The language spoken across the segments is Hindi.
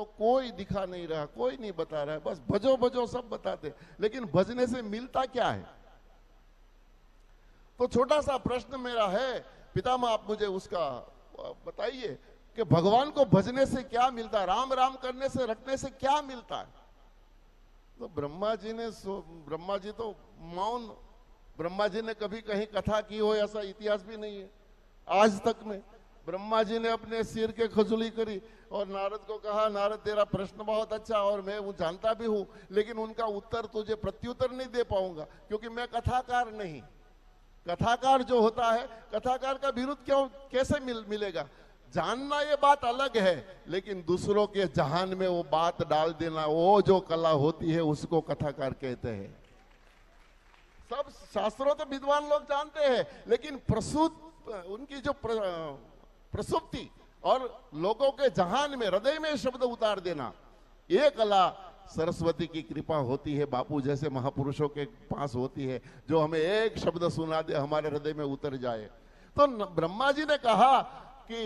तो कोई दिखा नहीं रहा, कोई नहीं बता रहा है, बस भजो भजो सब बताते, लेकिन भजने से मिलता क्या है? तो छोटा सा प्रश्न मेरा है, पितामह आप मुझे उसका बताइए कि भगवान को भजने से क्या मिलता है, राम राम करने से रखने से क्या मिलता है? तो ब्रह्मा जी तो मौन, ब्रह्मा जी ने कभी कहीं कथा की हो ऐसा इतिहास भी नहीं है आज तक में। ब्रह्मा जी ने अपने सिर के खजुली करी और नारद को कहा, नारद तेरा प्रश्न बहुत अच्छा और मैं वो जानता भी हूं, लेकिन उनका उत्तर तुझे प्रत्युत्तर नहीं दे पाऊंगा क्योंकि मैं कथाकार नहीं। कथाकार जो होता है, कथाकार का विरुद्ध क्यों कैसे मिलेगा? जानना ये बात अलग है, लेकिन दूसरों के जहान में वो बात डाल देना, वो जो कला होती है उसको कथाकार कहते हैं। सब शास्त्रों तो विद्वान लोग जानते हैं, लेकिन उनकी जो प्रसुप्ति और लोगों के जहान में, हृदय में शब्द उतार देना, ये कला सरस्वती की कृपा होती है, बापू जैसे महापुरुषों के पास होती है, जो हमें एक शब्द सुना दे हमारे हृदय में उतर जाए। तो ब्रह्मा जी ने कहा कि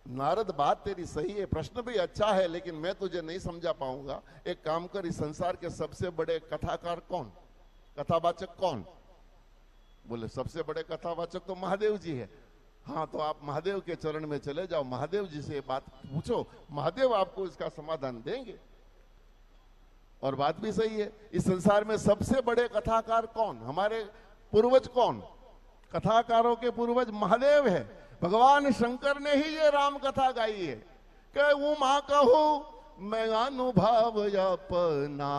नारद बात तेरी सही है, प्रश्न भी अच्छा है, लेकिन मैं तुझे नहीं समझा पाऊंगा। एक काम कर, इस संसार के सबसे बड़े कथाकार कौन, कथावाचक कौन? बोले सबसे बड़े कथावाचक तो महादेव जी है। हाँ, तो आप महादेव के चरण में चले जाओ, महादेव जी से बात पूछो, महादेव आपको इसका समाधान देंगे। और बात भी सही है, इस संसार में सबसे बड़े कथाकार कौन? हमारे पूर्वज कौन? कथाकारों के पूर्वज महादेव है। भगवान शंकर ने ही ये राम कथा गाई है कि उमा कहूं मैं अनुभव अपना,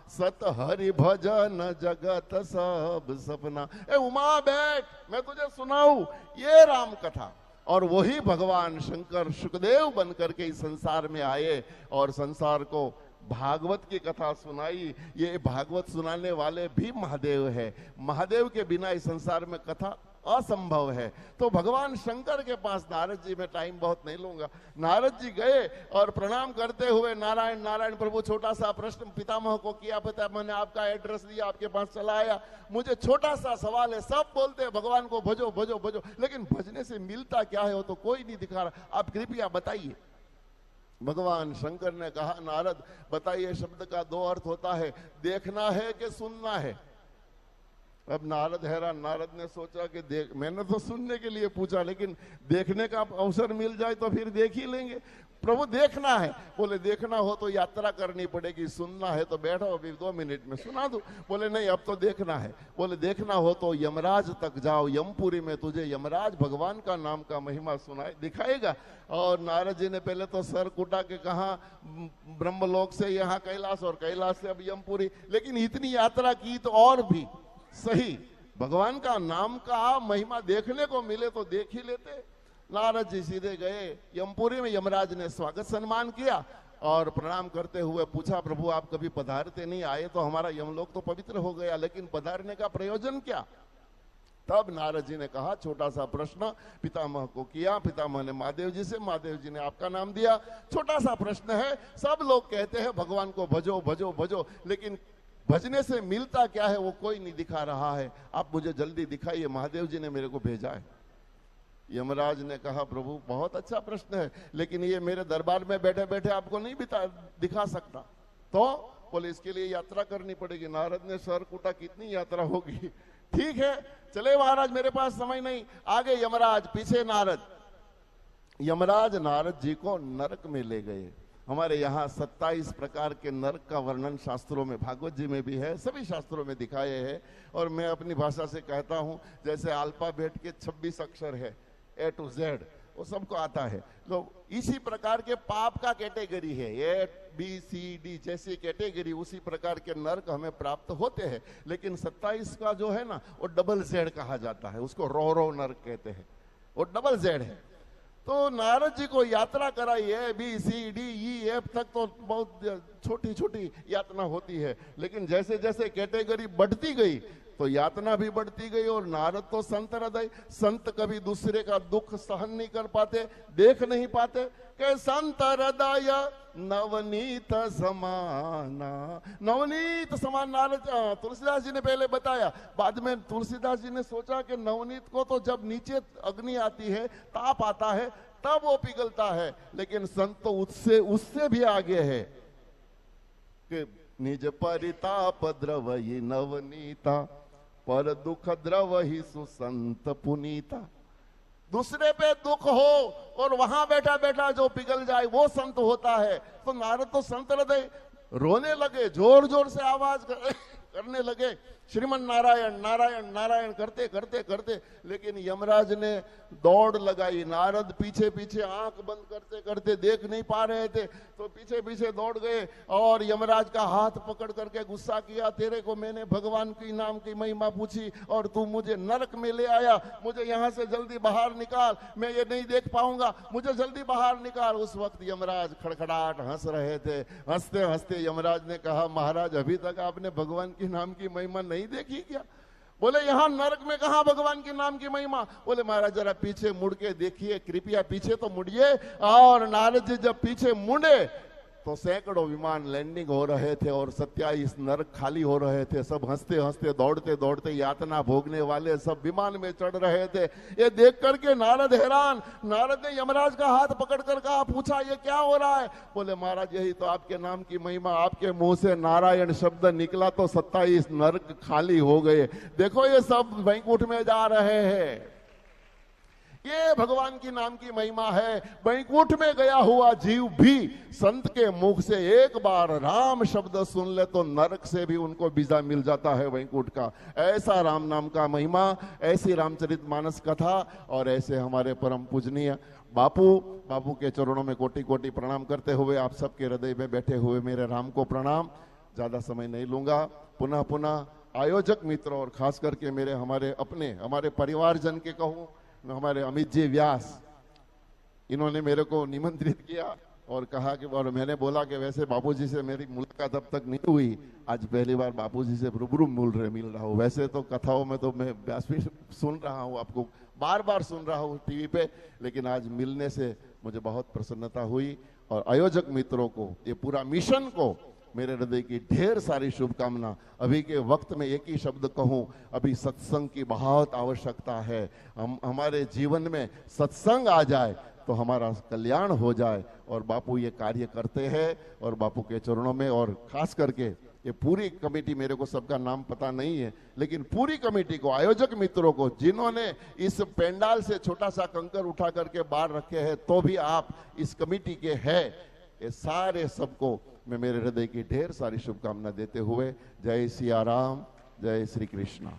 सत हरि भजन जगत सब सपना। ए उमा बैठ, मैं तुझे सुनाऊं ये राम कथा। और वही भगवान शंकर सुखदेव बनकर के इस संसार में आए और संसार को भागवत की कथा सुनाई। ये भागवत सुनाने वाले भी महादेव है। महादेव के बिना इस संसार में कथा असंभव है। तो भगवान शंकर के पास नारद जी, में टाइम बहुत नहीं लूंगा, नारद जी गए और प्रणाम करते हुए, नारायण नारायण प्रभु, छोटा सा प्रश्न पितामह को किया, पितामह ने आपका एड्रेस दिया, आपके पास चला आया, मुझे छोटा सा सवाल है। सब बोलते हैं भगवान को भजो भजो भजो, लेकिन भजने से मिलता क्या है वो तो कोई नहीं दिखा रहा, आप कृपया बताइए। भगवान शंकर ने कहा, नारद बताइए, शब्द का दो अर्थ होता है, देखना है कि सुनना है। अब नारद हैरान, नारद ने सोचा कि मैंने तो सुनने के लिए पूछा, लेकिन देखने का अवसर मिल जाए तो फिर देख ही लेंगे। प्रभु देखना है। बोले देखना हो तो यात्रा करनी पड़ेगी, सुनना है तो बैठो अभी 2 मिनट में सुना दूं। बोले नहीं, अब तो देखना है। बोले देखना हो तो यमराज तक जाओ, यमपुरी में तुझे यमराज भगवान का नाम का महिमा सुनाए दिखाएगा। और नारद जी ने पहले तो सर कुटा के कहा ब्रह्मलोक से यहाँ कैलाश और कैलाश से अब यमपुरी, लेकिन इतनी यात्रा की तो और भी सही भगवान का नाम का महिमा देखने को मिले तो देख ही लेते। नारद जी सीधे गए यमपुरी में, यमराज ने स्वागत सम्मान किया और प्रणाम करते हुए पूछा, प्रभु आप कभी पधारते नहीं, आए तो हमारा यमलोक तो पवित्र हो गया, लेकिन पधारने का प्रयोजन क्या? तब नारद जी ने कहा, छोटा सा प्रश्न पितामह को किया, पितामह ने महादेव जी से, महादेव जी ने आपका नाम दिया। छोटा सा प्रश्न है, सब लोग कहते हैं भगवान को भजो भजो भजो, लेकिन भजने से मिलता क्या है वो कोई नहीं दिखा रहा है, आप मुझे जल्दी दिखाइए, महादेव जी ने मेरे को भेजा है। यमराज ने कहा, प्रभु बहुत अच्छा प्रश्न है, लेकिन ये मेरे दरबार में बैठे बैठे आपको नहीं दिखा सकता। तो बोले इसके लिए यात्रा करनी पड़ेगी। नारद ने सर कूटा, कितनी यात्रा होगी? ठीक है चले महाराज, मेरे पास समय नहीं। आगे यमराज, पीछे नारद। यमराज नारद जी को नरक में ले गए। हमारे यहाँ 27 प्रकार के नरक का वर्णन शास्त्रों में, भागवत जी में भी है, सभी शास्त्रों में दिखाए हैं। और मैं अपनी भाषा से कहता हूँ, जैसे अल्फाबेट के 26 अक्षर है A to Z, वो सबको आता है। तो इसी प्रकार के पाप का कैटेगरी है, A B C D जैसी कैटेगरी, उसी प्रकार के नरक हमें प्राप्त होते हैं। लेकिन 27 का जो है ना, वो डबल Z कहा जाता है, उसको रो नरक कहते हैं, वो डबल Z है। तो नारद जी को यात्रा कराई है, ABCDE तक तो बहुत छोटी छोटी यातना होती है, लेकिन जैसे जैसे कैटेगरी बढ़ती गई तो यातना भी बढ़ती गई। और नारद तो संत हृदय, संत कभी दूसरे का दुख सहन नहीं कर पाते, देख नहीं पाते, के संत हृदय नवनीत समाना, नवनीत समान। नारद तुलसीदास जी ने पहले बताया, बाद में तुलसीदास जी ने सोचा कि नवनीत को तो जब नीचे अग्नि आती है, ताप आता है, तब वो पिघलता है। लेकिन संत तो उससे उससे भी आगे है कि निज परिताप द्रव ही नवनीता, पर दुख द्रव ही सुसंत पुनीता। दूसरे पे दुख हो और वहां बैठा बैठा जो पिघल जाए वो संत होता है। तो नारद तो संत हृदय रोने लगे, जोर जोर से आवाज करने लगे, श्रीमन नारायण नारायण नारायण करते करते करते। लेकिन यमराज ने दौड़ लगाई, नारद पीछे पीछे आंख बंद करते करते देख नहीं पा रहे थे, तो पीछे पीछे दौड़ गए और यमराज का हाथ पकड़ करके गुस्सा किया, तेरे को मैंने भगवान की नाम की महिमा पूछी और तू मुझे नरक में ले आया, मुझे यहां से जल्दी बाहर निकाल, मैं ये नहीं देख पाऊंगा, मुझे जल्दी बाहर निकाल। उस वक्त यमराज खड़खड़ाहट हंस रहे थे। हंसते हंसते यमराज ने कहा, महाराज अभी तक आपने भगवान की नाम की महिमा नहीं देखी क्या? बोले यहां नरक में कहा भगवान के नाम की महिमा? बोले महाराज जरा पीछे मुड़ के देखिए, कृपया पीछे तो मुड़िए। और नारद जी जब पीछे मुड़े तो सैकड़ों विमान लैंडिंग हो रहे थे और 27 नरक खाली हो रहे थे। सब हंसते हंसते दौड़ते दौड़ते यातना भोगने वाले सब विमान में चढ़ रहे थे। ये देख करके नारद हैरान। नारद ने यमराज का हाथ पकड़ कर कहा, पूछा ये क्या हो रहा है? बोले महाराज यही तो आपके नाम की महिमा, आपके मुंह से नारायण शब्द निकला तो 27 नरक खाली हो गए। देखो ये सब वैकुंठ में जा रहे हैं। ये भगवान की नाम की महिमा है। वैकुंठ में गया हुआ जीव भी संत के मुख से एक बार राम शब्द सुन ले तो नरक से भी उनको वीजा मिल जाता है वैकुंठ का। ऐसा राम नाम का महिमा, ऐसी रामचरितमानस कथा और ऐसे हमारे परम पूजनीय बापू के चरणों में कोटि कोटि प्रणाम करते हुए आप सबके हृदय में बैठे हुए मेरे राम को प्रणाम। ज्यादा समय नहीं लूंगा। पुनः पुनः आयोजक मित्रों और खास करके मेरे हमारे परिवारजन के कहूं, हमारे अमित जी व्यास, इन्होंने मेरे को निमंत्रित किया और कहा कि, और मैंने बोला कि वैसे बापूजी से मेरी मुलाकात अब तक नहीं हुई, आज पहली बार बापूजी से रूबरू मिल रहा हूँ। वैसे तो कथाओं में तो मैं व्यासपीठ सुन रहा हूँ, आपको बार बार सुन रहा हूँ टीवी पे, लेकिन आज मिलने से मुझे बहुत प्रसन्नता हुई। और आयोजक मित्रों को, ये पूरा मिशन को मेरे हृदय की ढेर सारी शुभकामना। अभी के वक्त में एक ही शब्द कहूं, अभी सत्संग की बहुत आवश्यकता है। हमारे जीवन में सत्संग आ जाए तो हमारा कल्याण हो जाए। और बापू ये कार्य करते हैं और बापू के चरणों में, और खास करके ये पूरी कमेटी, मेरे को सबका नाम पता नहीं है, लेकिन पूरी कमेटी को, आयोजक मित्रों को, जिन्होंने इस पेंडाल से छोटा सा कंकर उठा करके बाहर रखे हैं तो भी आप इस कमेटी के हैं, ये सारे सबको मैं मेरे हृदय की ढेर सारी शुभकामना देते हुए जय सिया राम, जय श्री कृष्ण।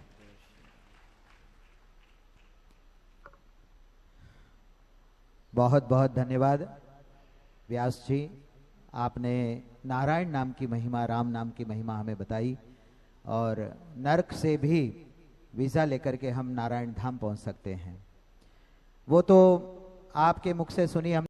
बहुत बहुत धन्यवाद व्यास जी, आपने नारायण नाम की महिमा, राम नाम की महिमा हमें बताई और नरक से भी वीजा लेकर के हम नारायण धाम पहुंच सकते हैं। वो तो आपके मुख से सुनी हम